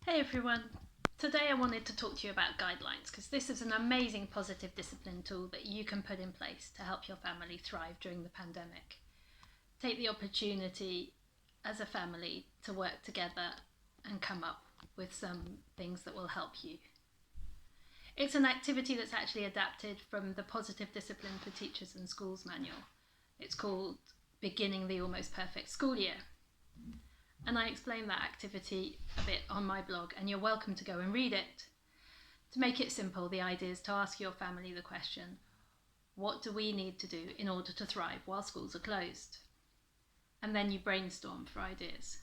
Hey everyone! Today I wanted to talk to you about guidelines because this is an amazing positive discipline tool that you can put in place to help your family thrive during the pandemic. Take the opportunity as a family to work together and come up with some things that will help you. It's an activity that's actually adapted from the Positive Discipline for Teachers and Schools manual. It's called Beginning the Almost Perfect School Year. And I explain that activity a bit on my blog, and you're welcome to go and read it. To make it simple, the idea is to ask your family the question, what do we need to do in order to thrive while schools are closed? And then you brainstorm for ideas.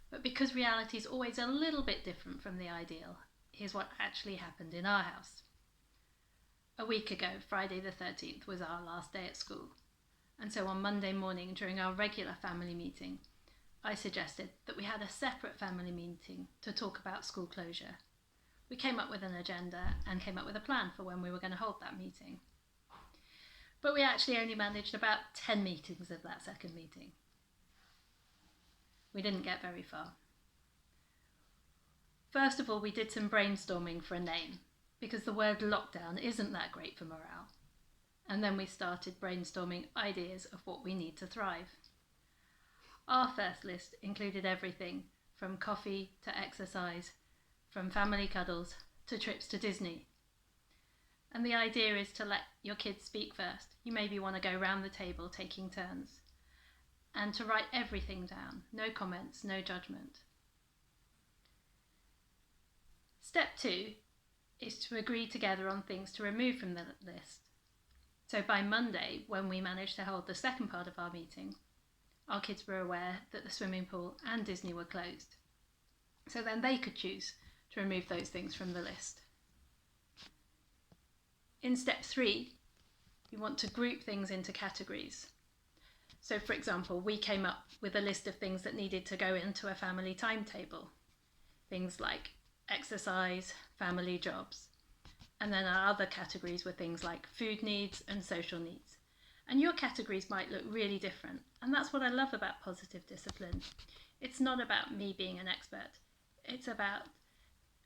But because reality is always a little bit different from the ideal, here's what actually happened in our house. A week ago, Friday the 13th, was our last day at school. And so on Monday morning, during our regular family meeting, I suggested that we had a separate family meeting to talk about school closure. We came up with an agenda and came up with a plan for when we were going to hold that meeting. But we actually only managed about 10 meetings of that second meeting. We didn't get very far. First of all, we did some brainstorming for a name because the word lockdown isn't that great for morale. And then we started brainstorming ideas of what we need to thrive. Our first list included everything from coffee to exercise, from family cuddles to trips to Disney. And the idea is to let your kids speak first. You maybe want to go round the table taking turns. And to write everything down, no comments, no judgment. Step 2 is to agree together on things to remove from the list. So by Monday, when we managed to hold the second part of our meeting, our kids were aware that the swimming pool and Disney were closed. So then they could choose to remove those things from the list. In step 3, you want to group things into categories. So for example, we came up with a list of things that needed to go into a family timetable. Things like exercise, family jobs. And then our other categories were things like food needs and social needs. And your categories might look really different. And that's what I love about positive discipline. It's not about me being an expert. It's about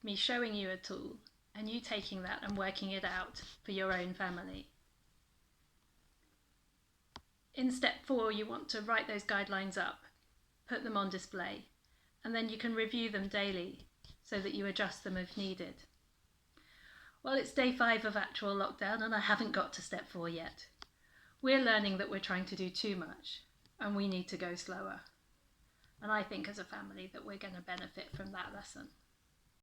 me showing you a tool and you taking that and working it out for your own family. In step 4, you want to write those guidelines up, put them on display, and then you can review them daily so that you adjust them if needed. Well, it's day 5 of actual lockdown and I haven't got to step 4 yet. We're learning that we're trying to do too much and we need to go slower. And I think as a family that we're going to benefit from that lesson.